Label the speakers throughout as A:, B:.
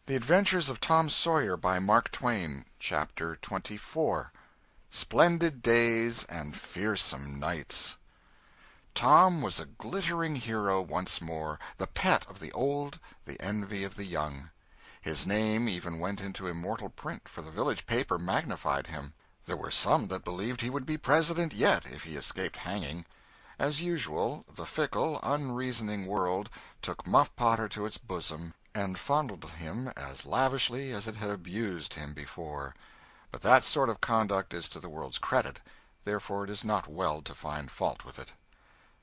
A: The Adventures of Tom Sawyer by Mark Twain. Chapter 24. Splendid Days and Fearsome Nights. Tom was a glittering hero once more, the pet of the old, the envy of the young. His name even went into immortal print, for the village paper magnified him. There were some that believed he would be president yet if he escaped hanging. As usual, the fickle, unreasoning world took Muff Potter to its bosom and fondled him as lavishly as it had abused him before. But that sort of conduct is to the world's credit, therefore it is not well to find fault with it.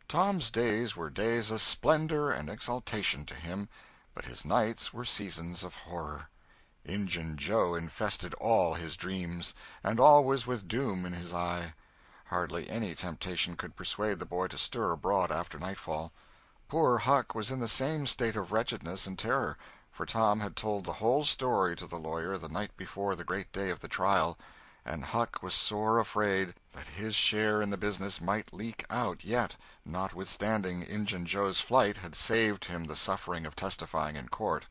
A: Tom's days were days of splendor and exaltation to him, but his nights were seasons of horror. Injun Joe infested all his dreams, and always with doom in his eye. Hardly any temptation could persuade the boy to stir abroad after nightfall. Poor Huck was in the same state of wretchedness and terror, for Tom had told the whole story to the lawyer the night before the great day of the trial, and Huck was sore afraid that his share in the business might leak out yet, notwithstanding Injun Joe's flight had saved him the suffering of testifying in court.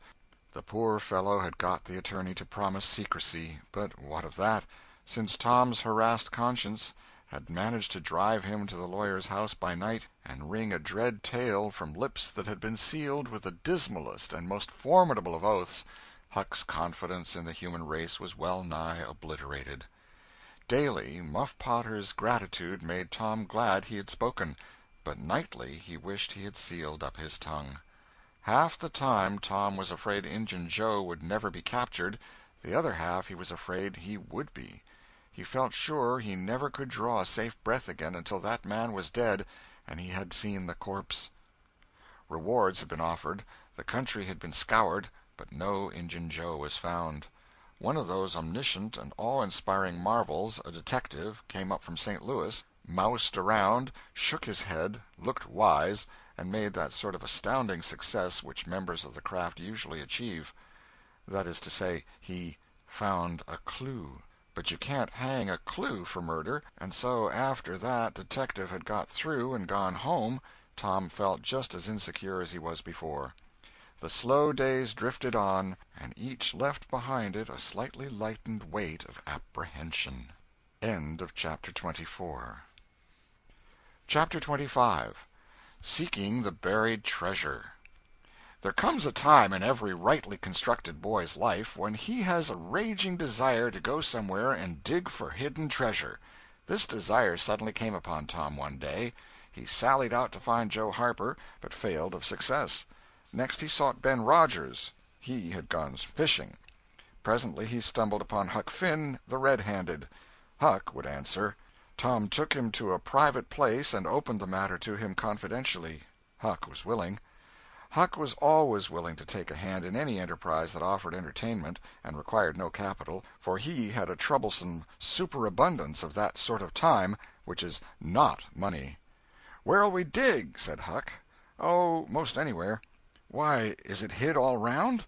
A: The poor fellow had got the attorney to promise secrecy, but what of that, since Tom's harassed conscience had managed to drive him to the lawyer's house by night and wring a dread tale from lips that had been sealed with the dismalest and most formidable of oaths. Huck's confidence in the human race was well nigh obliterated. Daily, Muff Potter's gratitude made Tom glad he had spoken, but nightly he wished he had sealed up his tongue. Half the time Tom was afraid Injun Joe would never be captured, the other half he was afraid he would be. He felt sure he never could draw a safe breath again until that man was dead and he had seen the corpse. Rewards had been offered, the country had been scoured, but no Injun Joe was found. One of those omniscient and awe-inspiring marvels, a detective, came up from St. Louis, moused around, shook his head, looked wise, and made that sort of astounding success which members of the craft usually achieve. That is to say, he found a clue. But you can't hang a clue for murder, and so after that detective had got through and gone home, Tom felt just as insecure as he was before. The slow days drifted on, and each left behind it a slightly lightened weight of apprehension. End of Chapter 24. Chapter 25. Seeking the Buried Treasure. There comes a time in every rightly constructed boy's life when he has a raging desire to go somewhere and dig for hidden treasure. This desire suddenly came upon Tom one day. He sallied out to find Joe Harper, but failed of success. Next he sought Ben Rogers. He had gone fishing. Presently he stumbled upon Huck Finn, the red-handed. Huck would answer. Tom took him to a private place and opened the matter to him confidentially. Huck was willing. Huck was always willing to take a hand in any enterprise that offered entertainment and required no capital, for he had a troublesome superabundance of that sort of time which is not money. "Where'll we dig?" said Huck. "Oh, most anywhere." "Why, is it hid all round?"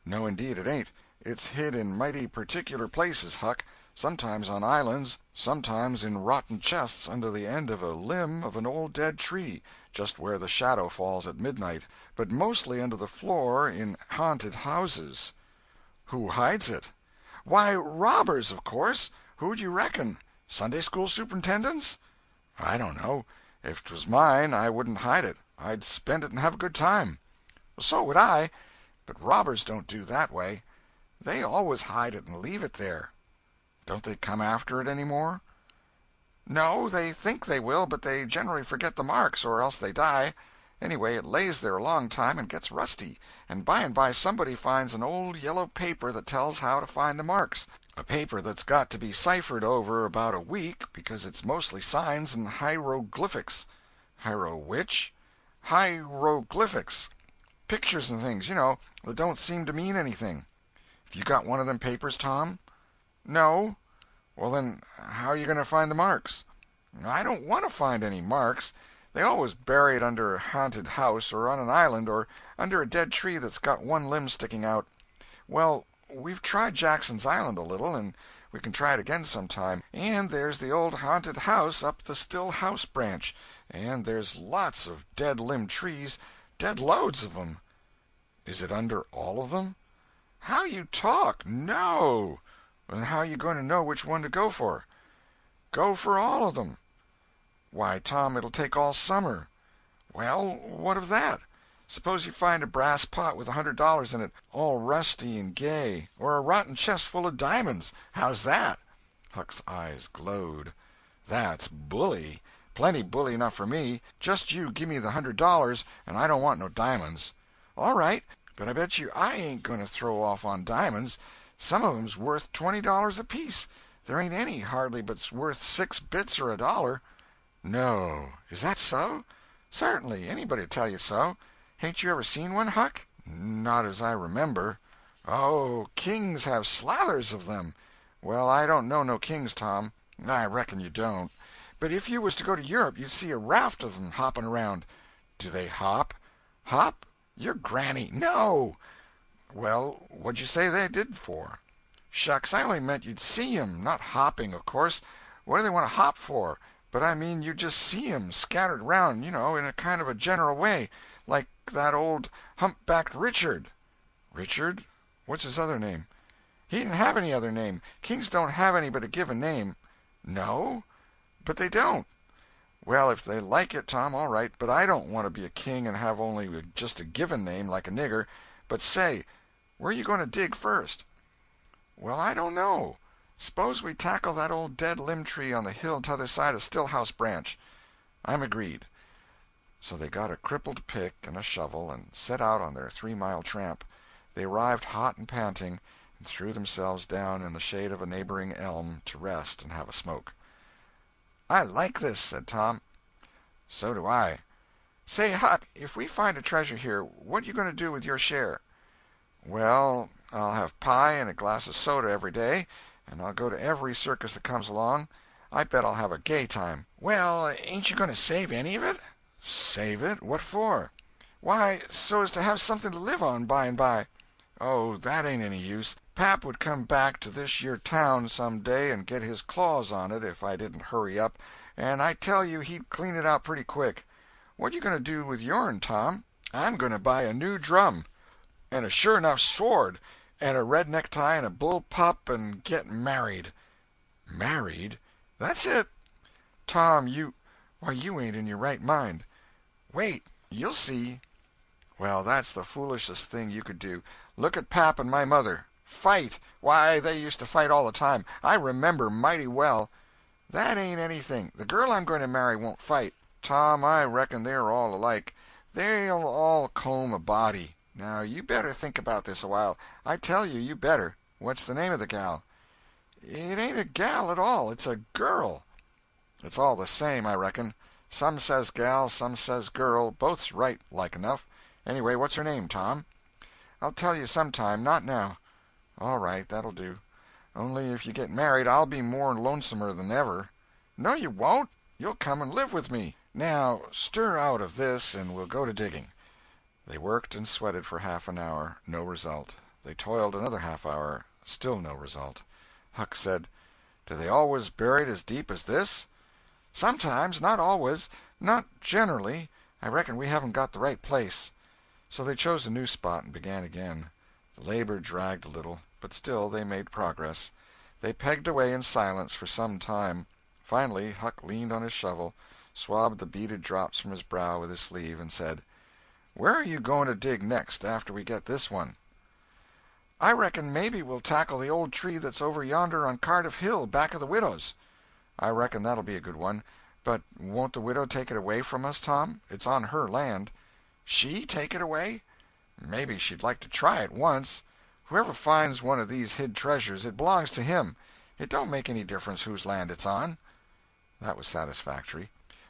A: "No, indeed it ain't. It's hid in mighty particular places, Huck. Sometimes on islands, sometimes in rotten chests under the end of a limb of an old dead tree, just where the shadow falls at midnight, but mostly under the floor in haunted houses." "Who hides it?" "Why, robbers, of course. Who'd you reckon? Sunday-school superintendents?" "I don't know. If 'twas mine I wouldn't hide it. I'd spend it and have a good time." "So would I. But robbers don't do that way. They always hide it and leave it there." "Don't they come after it any more?" "No, they think they will, but they generally forget the marks, or else they die. Anyway, it lays there a long time and gets rusty, and by somebody finds an old yellow paper that tells how to find the marks, a paper that's got to be ciphered over about a week because it's mostly signs and hieroglyphics." "Which?" "Hieroglyphics. Pictures and things, you know, that don't seem to mean anything." "Have you got one of them papers, Tom?" "No." "Well, then, how are you going to find the marks?" "I don't want to find any marks. They always bury it under a haunted house, or on an island, or under a dead tree that's got one limb sticking out. Well, we've tried Jackson's Island a little, and we can try it again sometime. And there's the old haunted house up the Still House branch, and there's lots of dead limb trees, dead loads of 'em." "Is it under all of them?" How you talk! No! Then how you going to know which one to go for? Go for all of them. Why, Tom, it'll take all summer. Well, what of that? Suppose you find a brass pot with $100 in it, all rusty and gay, or a rotten chest full of diamonds. How's that? Huck's eyes glowed. That's bully. Plenty bully enough for me. Just you give me the $100, and I don't want no diamonds. All right, but I bet you I ain't going to throw off on diamonds. Some of 'em's worth $20 apiece. There ain't any, hardly, but's worth 6 bits or $1. No. Is that so? Certainly. Anybody'd tell you so. Hain't you ever seen one, Huck? Not as I remember. Oh, kings have slathers of them. Well, I don't know no kings, Tom. I reckon you don't. But if you was to go to Europe, you'd see a raft of 'em hopping around. Do they hop? Hop? Your granny. No. Well, what'd you say they did for? Shucks, I only meant you'd see 'em, not hopping, of course. What do they want to hop for? But I mean you'd just see 'em scattered around, you know, in a kind of a general way, like that old humpbacked Richard. Richard? What's his other name? He didn't have any other name. Kings don't have any but a given name. No? But they don't. Well, if they like it, Tom, all right, but I don't want to be a king and have only just a given name like a nigger. But say, where you going to dig first? Well, I don't know. Suppose we tackle that old dead limb tree on the hill t'other side of Stillhouse Branch. I'm agreed. So they got a crippled pick and a shovel and set out on their 3-mile tramp. They arrived hot and panting, and threw themselves down in the shade of a neighboring elm to rest and have a smoke. "I like this," said Tom. "So do I. Say, Huck, if we find a treasure here, what you going to do with your share?" "Well, I'll have pie and a glass of soda every day, and I'll go to every circus that comes along. I bet I'll have a gay time." "Well, ain't you going to save any of it?" "Save it? What for?" "Why, so as to have something to live on by and by." "Oh, that ain't any use. Pap would come back to this yer town some day and get his claws on it if I didn't hurry up, and I tell you he'd clean it out pretty quick. What you going to do with yourn, Tom?" "I'm going to buy a new drum, and a sure enough sword, and a red necktie and a bull pup, and get married." "Married?" "That's it." "Tom, why, you ain't in your right mind." "Wait. You'll see." "Well, that's the foolishest thing you could do. Look at Pap and my mother. Fight! Why, they used to fight all the time. I remember mighty well." "That ain't anything. The girl I'm going to marry won't fight." "Tom, I reckon they're all alike. They'll all comb a body. Now, you better think about this a while. I tell you, you better. What's the name of the gal?" "It ain't a gal at all. It's a girl." "It's all the same, I reckon. Some says gal, some says girl. Both's right, like enough. Anyway, what's her name, Tom?" "I'll tell you sometime. Not now." "All right, that'll do. Only if you get married I'll be more lonesomer than ever." "No, you won't. You'll come and live with me. Now, stir out of this, and we'll go to digging." They worked and sweated for half an hour. No result. They toiled another half hour. Still no result. Huck said, "Do they always bury it as deep as this?" "Sometimes. Not always. Not generally. I reckon we haven't got the right place." So they chose a new spot and began again. The labor dragged a little, but still they made progress. They pegged away in silence for some time. Finally Huck leaned on his shovel, swabbed the beaded drops from his brow with his sleeve, and said, "Where are you going to dig next, after we get this one?" "I reckon maybe we'll tackle the old tree that's over yonder on Cardiff Hill, back of the widow's." "I reckon that'll be a good one. But won't the widow take it away from us, Tom? It's on her land." "She take it away? Maybe she'd like to try it once. Whoever finds one of these hid treasures, it belongs to him. It don't make any difference whose land it's on." That was satisfactory.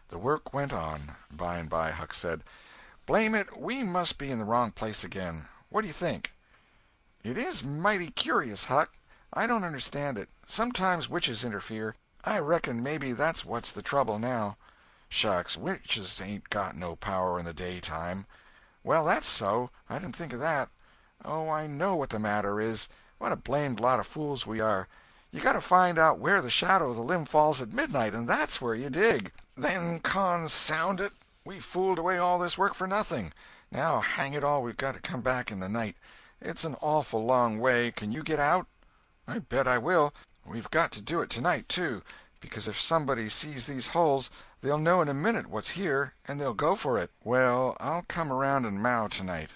A: The work went on. By and by Huck said, "Blame it, we must be in the wrong place again. What do you think?" "It is mighty curious, Huck. I don't understand it. Sometimes witches interfere. I reckon maybe that's what's the trouble now." "Shucks, witches ain't got no power in the daytime." "Well, that's so. I didn't think of that. Oh, I know what the matter is. What a blamed lot of fools we are. You got to find out where the shadow of the limb falls at midnight, and that's where you dig." "Then, consound it, we fooled away all this work for nothing. Now, hang it all, we've got to come back in the night.
B: It's an awful long way. Can you get out?" "I bet I will. We've got to do it tonight, too, because if somebody sees these holes they'll know in a minute what's here, and they'll go for it." "Well, I'll come around and mow tonight."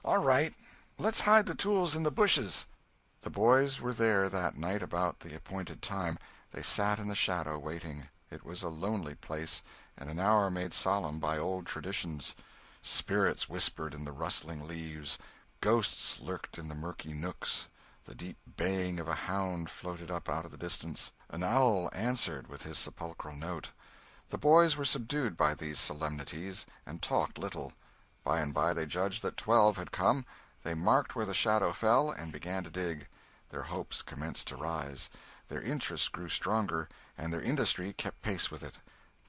B: "All right. Let's hide the tools in the bushes." The boys were there that night about the appointed time. They sat in the shadow, waiting. It was a lonely place, and an hour made solemn by old traditions. Spirits whispered in the rustling leaves, ghosts lurked in the murky nooks, the deep baying of a hound floated up out of the distance, an owl answered with his sepulchral note. The boys were subdued by these solemnities, and talked little. By and by they judged that 12 had come. They marked where the shadow fell, and began to dig. Their hopes commenced to rise. Their interest grew stronger, and their industry kept pace with it.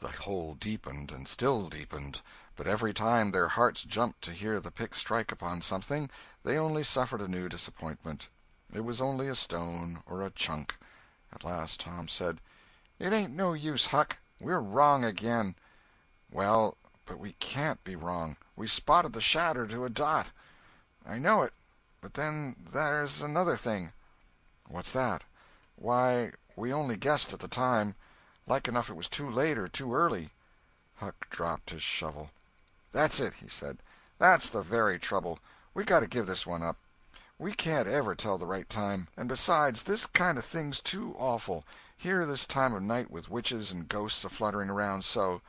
B: The hole deepened and still deepened, but every time their hearts jumped to hear the pick strike upon something, they only suffered a new disappointment. It was only a stone or a chunk. At last Tom said, "It ain't no use, Huck. We're wrong again." "Well, but we can't be wrong. We spotted the shadow to a dot." "I know it, but then there's another thing." "What's that?" "Why, we only guessed at the time. Like enough it was too late or too early." Huck dropped his shovel. "That's it," he said. "That's the very trouble. We got to give this one up. We can't ever tell the right time. And besides, this kind of thing's too awful, here this time of night with witches and ghosts a-fluttering around so.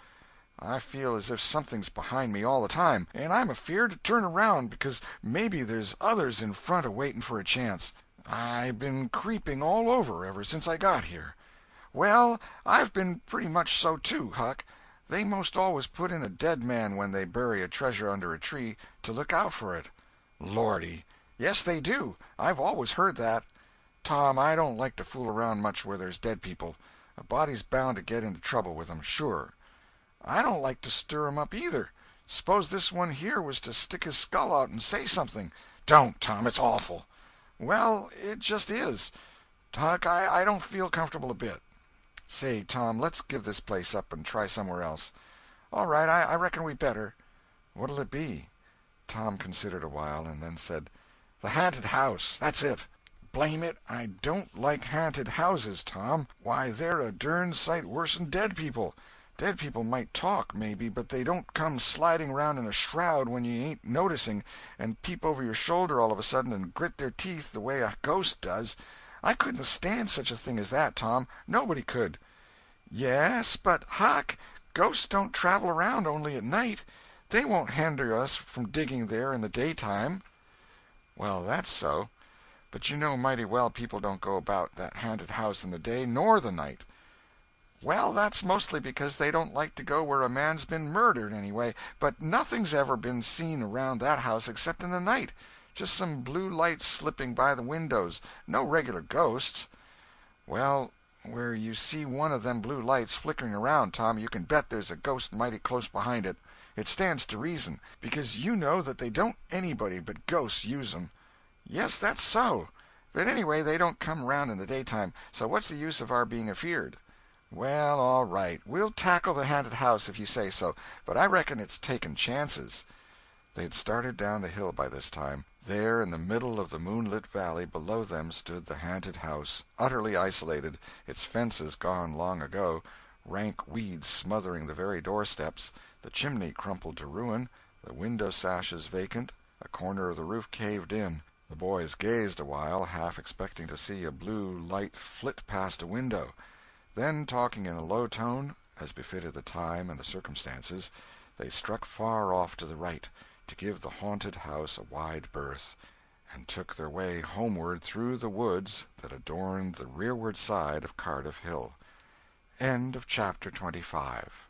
B: I feel as if something's behind me all the time, and I'm afeard to turn around because maybe there's others in front a-waiting for a chance. I been creeping all over ever since I got here." "Well, I've been pretty much so, too, Huck. They most always put in a dead man when they bury a treasure under a tree, to look out for it." "Lordy!" "Yes, they do. I've always heard that. Tom, I don't like to fool around much where there's dead people. A body's bound to get into trouble with 'em, sure." "I don't like to stir 'em up, either. Suppose this one here was to stick his skull out and say something." "Don't, Tom, it's awful." "Well, it just is. Huck, I don't feel comfortable a bit. Say, Tom, let's give this place up and try somewhere else." "All right, I reckon we better." "What'll it be?" Tom considered a while, and then said, "The haunted house. That's it." "Blame it, I don't like haunted houses, Tom. Why, they're a dern sight worse'n dead people. Dead people might talk, maybe, but they don't come sliding around in a shroud when you ain't noticing, and peep over your shoulder all of a sudden and grit their teeth the way a ghost does. I couldn't stand such a thing as that, Tom. Nobody could." "Yes, but, Huck, ghosts don't travel around only at night. They won't hinder us from digging there in the daytime." "Well, that's so. But you know mighty well people don't go about that haunted house in the day nor the night." "Well, that's mostly because they don't like to go where a man's been murdered, anyway. But nothing's ever been seen around that house except in the night. Just some blue lights slipping by the windows. No regular ghosts." "Well, where you see one of them blue lights flickering around, Tom, you can bet there's a ghost mighty close behind it. It stands to reason, because you know that they don't anybody but ghosts use 'em." "Yes, that's so. But anyway, they don't come around in the daytime, so what's the use of our being afeard?" "Well, all right, we'll tackle the haunted house if you say so, but I reckon it's taking chances." They had started down the hill by this time. There, in the middle of the moonlit valley, below them stood the haunted house, utterly isolated, its fences gone long ago, rank weeds smothering the very doorsteps, the chimney crumpled to ruin, the window sashes vacant, a corner of the roof caved in. The boys gazed a while, half expecting to see a blue light flit past a window. Then, talking in a low tone, as befitted the time and the circumstances, they struck far off to the right, to give the haunted house a wide berth, and took their way homeward through the woods that adorned the rearward side of Cardiff Hill. End of chapter 25.